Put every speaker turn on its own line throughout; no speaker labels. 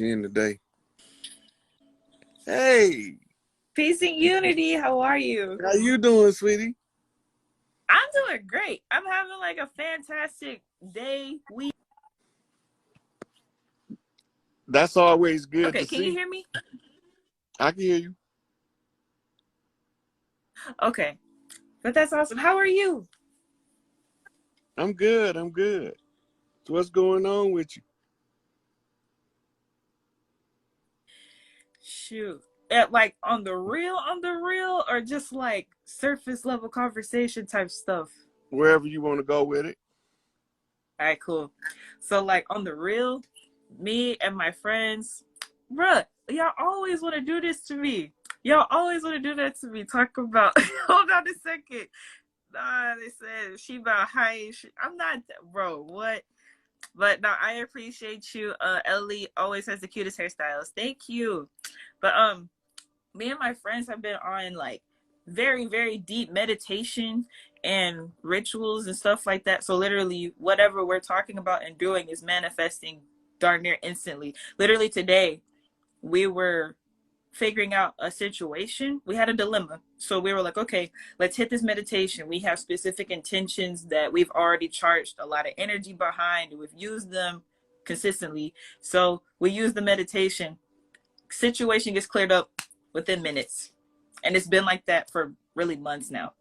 In the day. Hey,
Peace and unity. How are you?
how you doing, sweetie?
I'm doing great. I'm having like a fantastic day, week.
That's always good
Okay,
to
can you
see.
hear me?
I can hear you.
Okay, but that's awesome. How are you?
I'm good. I'm good. So what's going on with you?
Shoot. At like on the real, or just like surface level conversation type stuff?
Wherever you want to go with it.
All right, cool. So like on the real, me and my friends, bruh, y'all always want to do this to me. Y'all always want to do that to me. Talk about, hold on a second. Nah, they said she about high. I'm not, bro. What? But no, I appreciate you. Ellie always has the cutest hairstyles. Thank you. But me and my friends have been on like very, very deep meditation and rituals and stuff like that. So literally, whatever we're talking about and doing is manifesting darn near instantly. Literally today, we were figuring out a situation. We had a dilemma. So we were like, okay, let's hit this meditation. We have specific intentions that we've already charged a lot of energy behind. We've used them consistently. So we use the meditation. Situation gets cleared up within minutes. And it's been like that for really months now.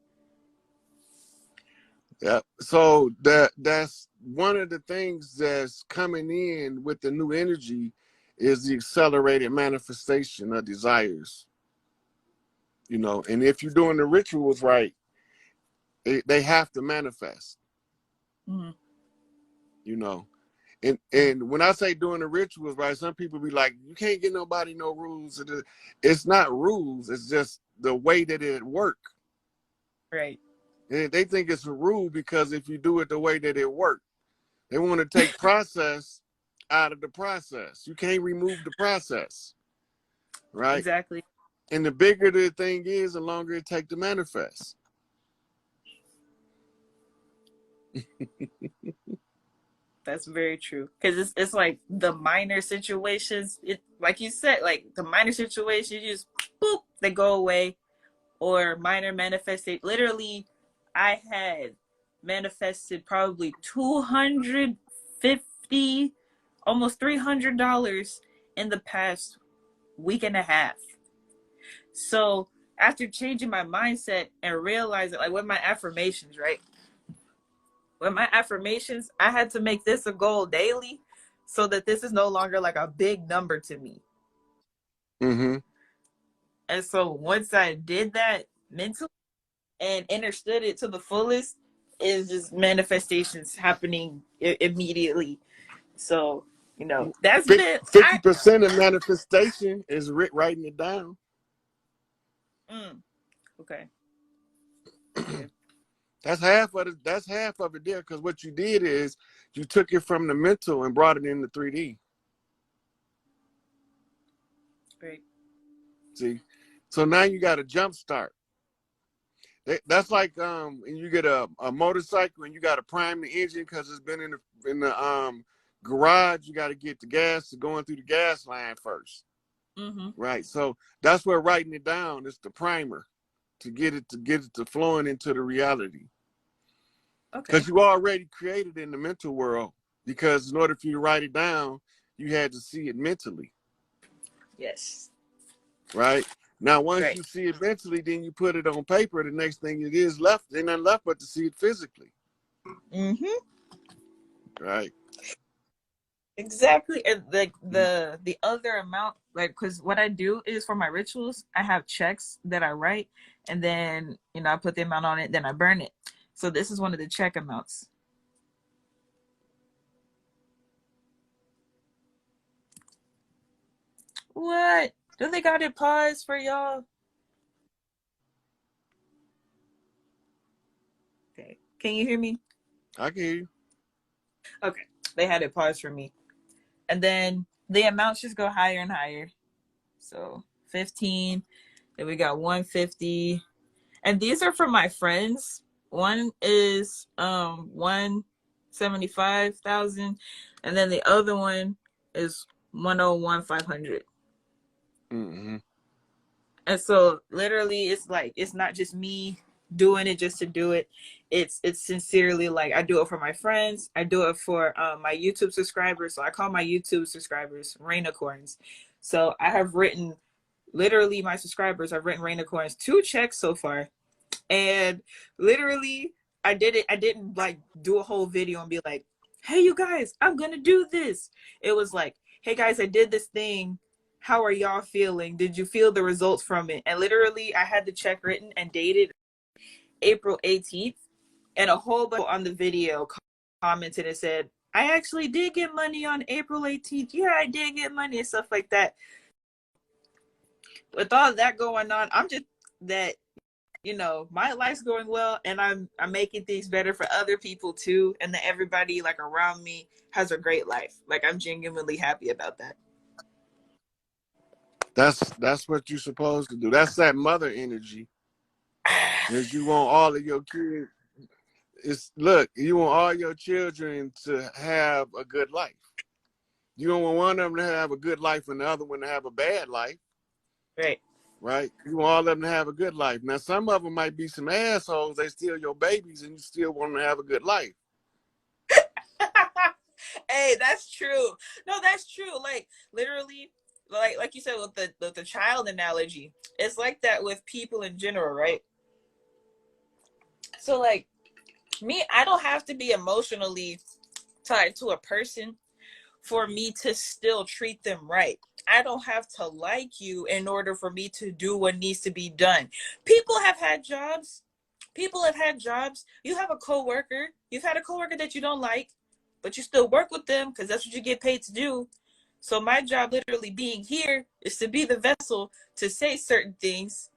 Yeah. So that's one of the things that's coming in with the new energy is the accelerated manifestation of desires. You know, and if you're doing the rituals right, they have to manifest.
Mm-hmm.
You know. And when I say doing the rituals, right, some people be like, you can't get nobody no rules. It's not rules. It's just the way that it work.
Right.
And they think it's a rule because if you do it the way that it work, they want to take process out of the process. You can't remove the process, right?
Exactly.
And the bigger the thing is, the longer it take to manifest.
That's very true. Because it's like the minor situations, it like you said, like the minor situations, you just boop, they go away. Or minor manifested. Literally, I had manifested probably 250, almost $300 in the past week and a half. So after changing my mindset and realizing, like with my affirmations, right? With my affirmations, I had to make this a goal daily so that this is no longer like a big number to me.
Mm-hmm.
And so once I did that mentally and understood it to the fullest, is just manifestations happening immediately. So, that's been
50% of manifestation is writing it down.
Okay.
That's half of it there, because what you did is you took it from the mental and brought it into 3D.
Great.
See, so now you got a jump start. That's like you get a motorcycle and you got to prime the engine because it's been in the garage. You got to get the gas going through the gas line first, right? So that's where writing it down is the primer to get it to flowing into the reality.
Okay.
Because you already created in the mental world. Because in order for you to write it down, you had to see it mentally.
Yes.
Right? Now, once
Right.
you see it mentally, then you put it on paper. The next thing it is left, there's nothing left but to see it physically. Right.
Exactly. And like the other amount, like, because what I do is for my rituals, I have checks that I write, and then I put the amount on it, then I burn it. So this is one of the check amounts. What? Do they got it paused for y'all? Okay. Can you hear me?
I can hear you.
Okay. They had it paused for me. And then the amounts just go higher and higher. So 15, then we got 150. And these are for my friends. One is 175,000, and then the other one is 101 500.
Mm-hmm.
And so literally it's like, it's not just me doing it just to do it. It's sincerely, like, I do it for my friends. I do it for my YouTube subscribers. So I call my YouTube subscribers rainicorns. So I have written, literally, my subscribers, I've written rainicorns 2 checks so far. And literally, I did it. I didn't like do a whole video and be like, hey, you guys, I'm going to do this. It was like, hey, guys, I did this thing. How are y'all feeling? Did you feel the results from it? And literally, I had the check written and dated April 18th. And a whole bunch on the video commented and said, I actually did get money on April 18th. Yeah, I did get money and stuff like that. With all that going on, I'm just that, you know, my life's going well, and I'm making things better for other people too, and that everybody like around me has a great life. Like, I'm genuinely happy about that.
That's what you're supposed to do. That's that mother energy. Is you want all of your kids. Look, you want all your children to have a good life. You don't want one of them to have a good life and the other one to have a bad life.
Right.
Right? You want all of them to have a good life. Now, some of them might be some assholes. They steal your babies, and you still want them to have a good life.
Hey, that's true. No, that's true. Like, literally, like you said with the child analogy, it's like that with people in general, right? So like me, I don't have to be emotionally tied to a person for me to still treat them right. I don't have to like you in order for me to do what needs to be done. People have had jobs. People have had jobs. You have a coworker. You've had a coworker that you don't like, but you still work with them because that's what you get paid to do. So my job, literally being here, is to be the vessel to say certain things.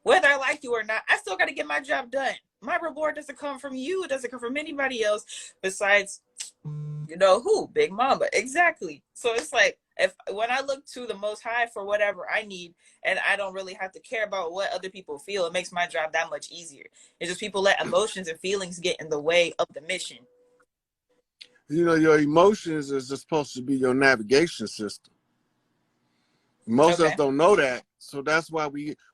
Whether I like you or not, I still got to get my job done. My reward doesn't come from you. It doesn't come from anybody else besides, you know who? Big Mama. Exactly. So it's like, if when I look to the Most High for whatever I need, and I don't really have to care about what other people feel, it makes my job that much easier. It's just people let emotions and feelings get in the way of the mission.
You know, your emotions is just supposed to be your navigation system. Most of us don't know that. So that's why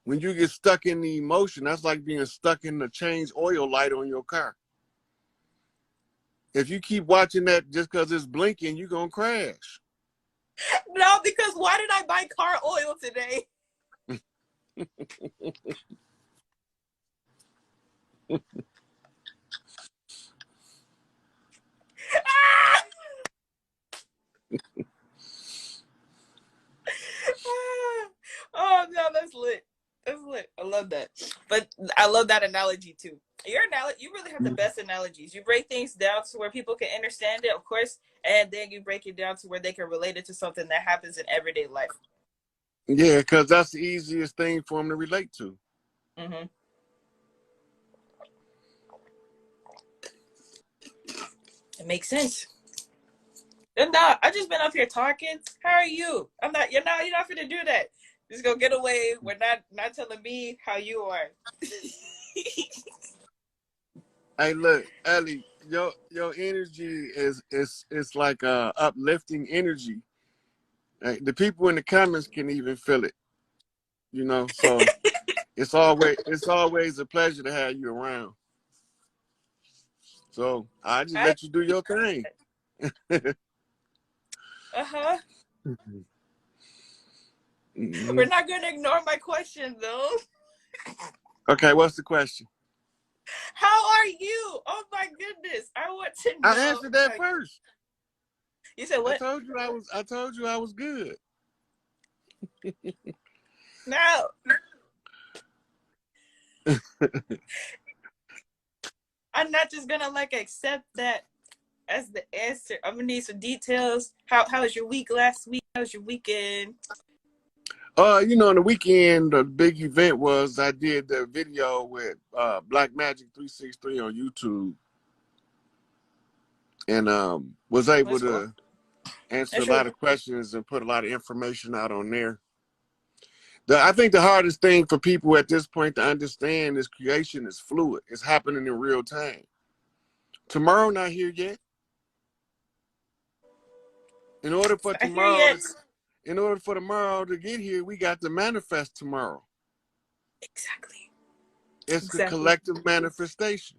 when you get stuck in the emotion, that's like being stuck in the change oil light on your car. If you keep watching that just because it's blinking, you're going to crash.
No, because why did I buy car oil today? Oh no, that's lit. That's lit. I love that. But I love that analogy too. Your analogy, you really have the best analogies. You break things down to where people can understand it, of course, and then you break it down to where they can relate it to something that happens in everyday life.
Yeah, because that's the easiest thing for them to relate to.
Mm-hmm. It makes sense. And now I just been up here talking. How are you? I'm not. You're not gonna do that. Just go get away. We're not telling me how you are.
Hey, look, Ellie, your energy is like a uplifting energy. Like, the people in the comments can even feel it. You know, so it's always a pleasure to have you around. So I just let you do your thing.
Uh-huh.
Mm-hmm.
We're not gonna ignore my question though.
Okay, what's the question?
How are you? Oh my goodness. I want to know.
I answered that first.
You said what?
I told you I was good.
No. I'm not just gonna like accept that as the answer. I'm gonna need some details. How was your week last week? How was your weekend?
You know, on the weekend, the big event was I did the video with Black Magic 363 on YouTube, and was able to answer a lot of questions and put a lot of information out on there. I think the hardest thing for people at this point to understand is creation is fluid. It's happening in real time. Tomorrow not here yet. In order for tomorrow in order for tomorrow to get here, we got to manifest tomorrow.
Exactly.
It's the collective manifestation.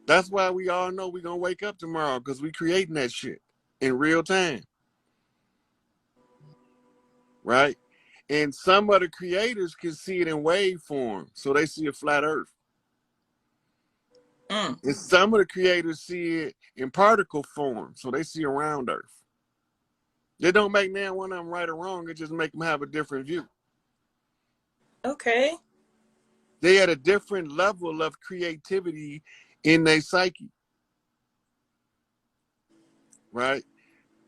That's why we all know we're going to wake up tomorrow, because we creating that shit in real time. Right? And some of the creators can see it in wave form, so they see a flat earth. And some of the creators see it in particle form, so they see a round earth. They don't make now one of them right or wrong, it just make them have a different view.
Okay.
They had a different level of creativity in their psyche. Right?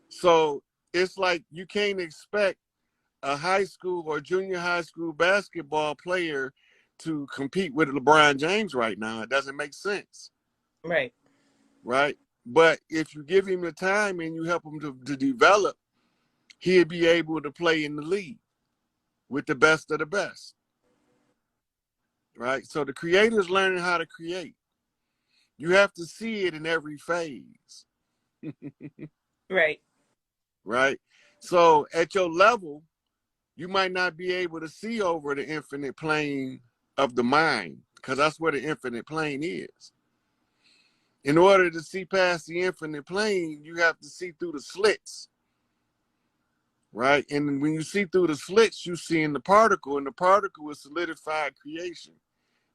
So it's like you can't expect a high school or junior high school basketball player to compete with LeBron James right now. It doesn't make sense.
Right.
Right? But if you give him the time and you help him to develop, he'll be able to play in the league with the best of the best. Right? So the creator's learning how to create. You have to see it in every phase.
Right.
Right? So at your level, you might not be able to see over the infinite plane of the mind, because that's where the infinite plane is. In order to see past the infinite plane, you have to see through the slits. Right? And when you see through the slits, you see in the particle, and the particle is solidified creation.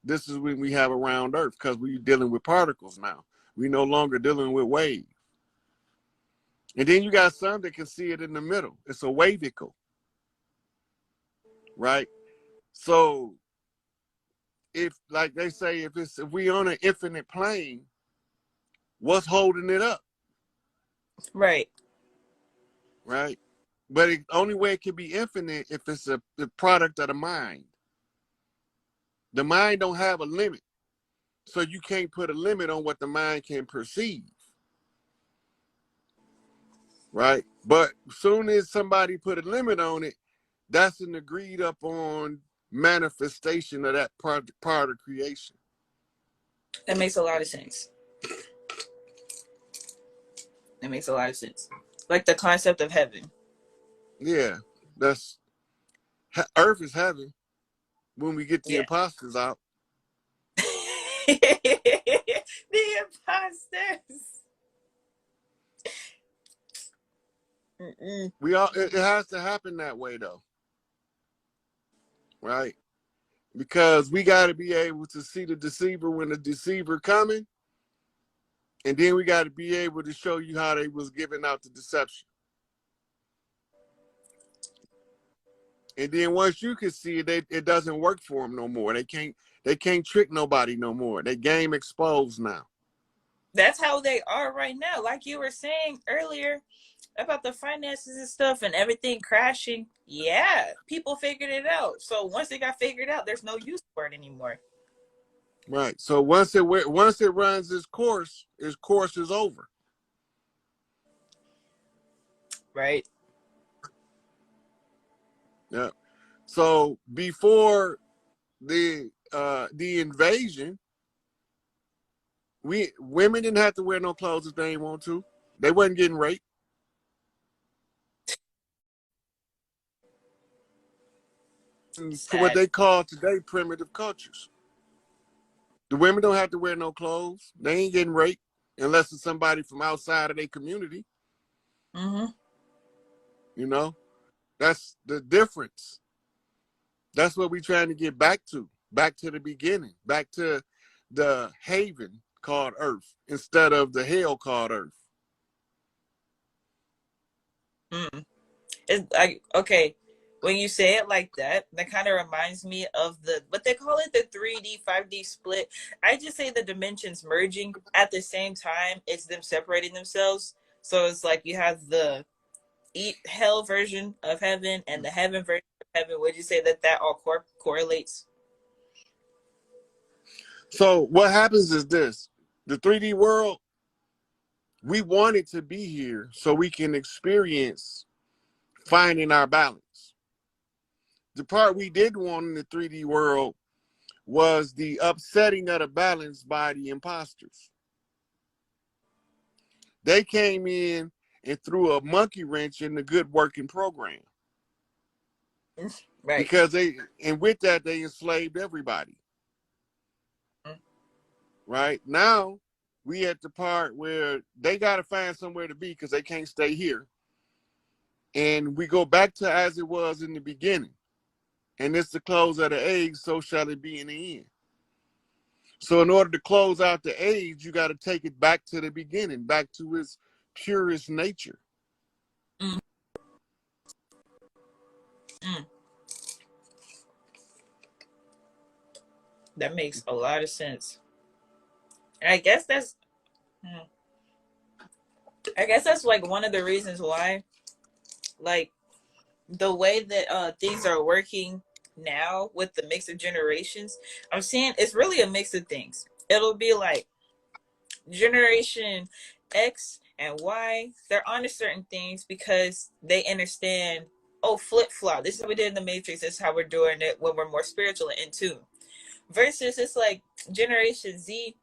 This is when we have a round earth, because we're dealing with particles now. We're no longer dealing with waves. And then you got some that can see it in the middle. It's a wavicle. Right? So if, like they say, if we on an infinite plane, what's holding it up?
Right.
Right? But the only way it can be infinite if it's the product of the mind. The mind don't have a limit. So you can't put a limit on what the mind can perceive. Right? But soon as somebody put a limit on it, that's an agreed upon manifestation of that part of creation.
That makes a lot of sense. It makes a lot of sense. Like the concept of heaven.
Yeah, that's earth is heaven when we get the imposters out.
The imposters.
It has to happen that way though. Right? Because we got to be able to see the deceiver when the deceiver coming, and then we got to be able to show you how they was giving out the deception. And then once you can see it, it doesn't work for them no more. They can't trick nobody no more. They game exposed now.
That's how they are right now. Like you were saying earlier about the finances and stuff and everything crashing. Yeah, people figured it out. So once it got figured out, there's no use for it anymore.
Right. So once it runs its course is over.
Right.
Yeah. So before the invasion, women didn't have to wear no clothes if they didn't want to. They wasn't getting raped. What they call today primitive cultures. The women don't have to wear no clothes. They ain't getting raped unless it's somebody from outside of their community.
Mm-hmm.
You know, that's the difference. That's what we're trying to get back to the beginning, back to the haven called Earth instead of the hell called Earth.
It's like, okay, when you say it like that, that kind of reminds me of what they call it, the 3D, 5D split. I just say the dimensions merging at the same time. It's them separating themselves. So it's like you have the hell version of heaven and the heaven version of heaven. Would you say that all correlates?
So what happens is this: the 3D world, we want it to be here so we can experience finding our balance. The part we didn't want in the 3D world was the upsetting of the balance by the imposters. They came in and threw a monkey wrench in the good working program.
Right.
Because and with that, they enslaved everybody. Right? Now, we at the part where they got to find somewhere to be because they can't stay here. And we go back to as it was in the beginning. And it's the close of the age, so shall it be in the end. So in order to close out the age, you got to take it back to the beginning, back to its purest nature.
Mm. Mm. That makes a lot of sense. And I guess that's like one of the reasons why, like, the way that things are working now with the mix of generations, I'm seeing it's really a mix of things. It'll be like generation X and Y, they're onto certain things because they understand, oh, flip flop. This is what we did in the Matrix. This is how we're doing it when we're more spiritual and in tune. Versus it's like generation Z,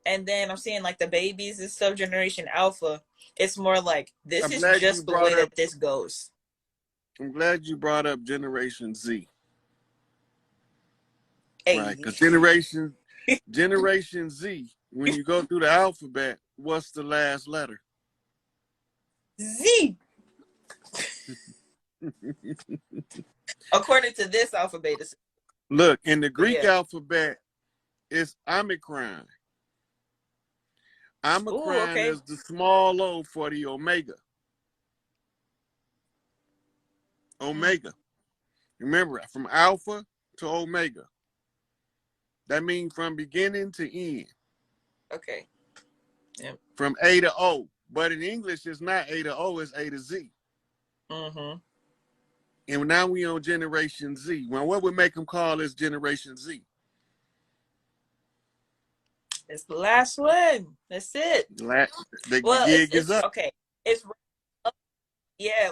and then I'm seeing like the babies and stuff, generation Alpha. It's more like this
I'm
is
glad you
just the
brought
way
up.
that this goes.
I'm glad you brought up Generation Z. Right,
Hey.
because Generation Z, when you go through the alphabet, what's the last letter?
Z. According to this alphabet.
Look, in the Greek alphabet, it's Omicron. Omicron is the small o for the omega. Omega. Remember, from alpha to omega. That means from beginning to end.
Okay. Yep.
From A to O. But in English, it's not A to O, it's A to Z.
Mm-hmm.
And now we on Generation Z. Well, what would make them call this Generation Z?
It's the last one. That's it.
The
Well,
gig is
it's
up.
okay. It's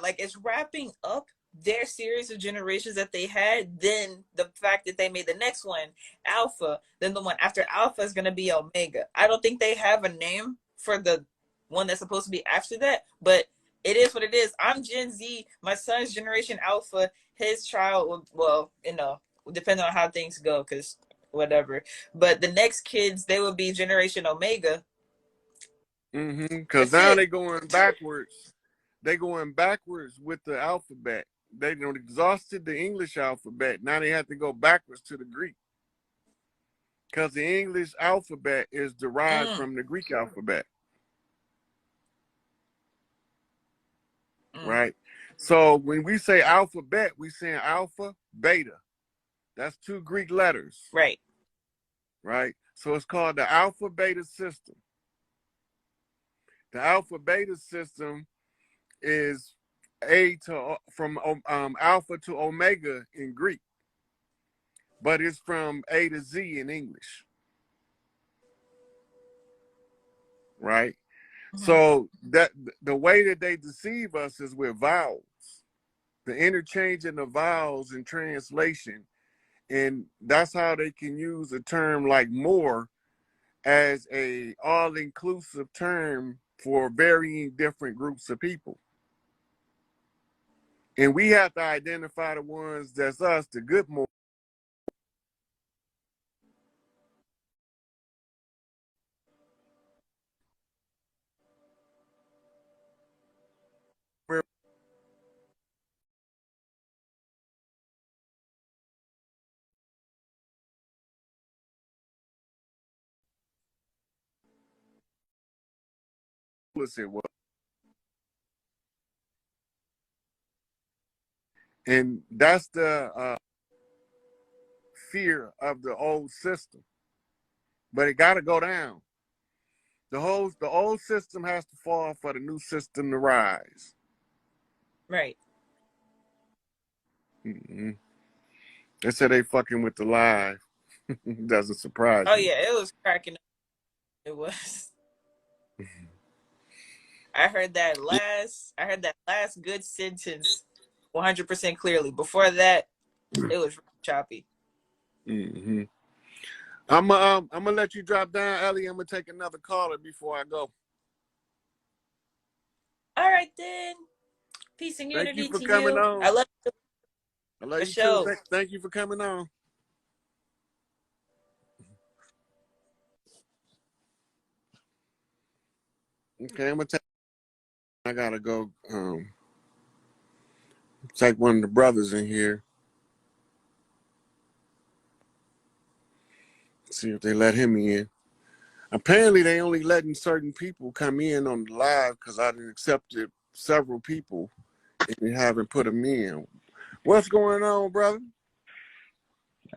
like it's wrapping up their series of generations that they had. Then the fact that they made the next one Alpha, then the one after Alpha is gonna be Omega. I don't think they have a name for the one that's supposed to be after that, but it is what it is. I'm Gen Z. My son's Generation Alpha. His child, well, depending on how things go, because whatever. But the next kids, they will be Generation Omega.
Because
That's
now
it.
they're going backwards. They're going backwards with the alphabet. They exhausted the English alphabet. Now they have to go backwards to the Greek. Because the English alphabet is derived from the Greek alphabet. Right? So when we say alphabet, we say alpha, beta. That's two Greek letters.
Right.
Right? So it's called the alpha beta system. The alpha beta system is from alpha to omega in Greek, but it's from A to Z in English. Right? So that the way that they deceive us is with vowels, the interchanging of vowels in translation. And that's how they can use a term like more as a all-inclusive term for varying different groups of people. And we have to identify the ones that's us, the good more. It was. And that's the fear of the old system. But it got to go down. The old system has to fall for the new system to rise.
Right.
Mm-hmm. They said they fucking with the live. Doesn't surprise me.
Oh yeah, it was cracking up. It was. I heard that last good sentence 100% clearly. Before that, it was choppy.
Mm-hmm. I'm gonna let you drop down, Ellie. I'm gonna take another caller before I go.
All right then. Peace and
Thank you
unity
for
to
coming
you. I
on.
love you
I love
for
you too.
sure.
Thank you for coming on. Okay, I'm gonna take. I gotta go take one of the brothers in here. See if they let him in. Apparently, they only letting certain people come in on the live because I done accepted several people and haven't put them in. What's going on, brother?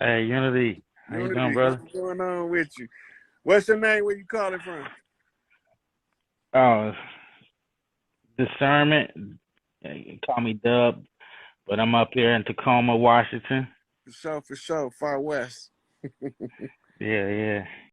Hey, Unity. How you doing,
Unity,
brother?
what's going on with you? What's your name? Where you calling from?
Oh, discernment. You call me Dub, but I'm up here in Tacoma, Washington.
For sure, Far West.
Yeah, yeah.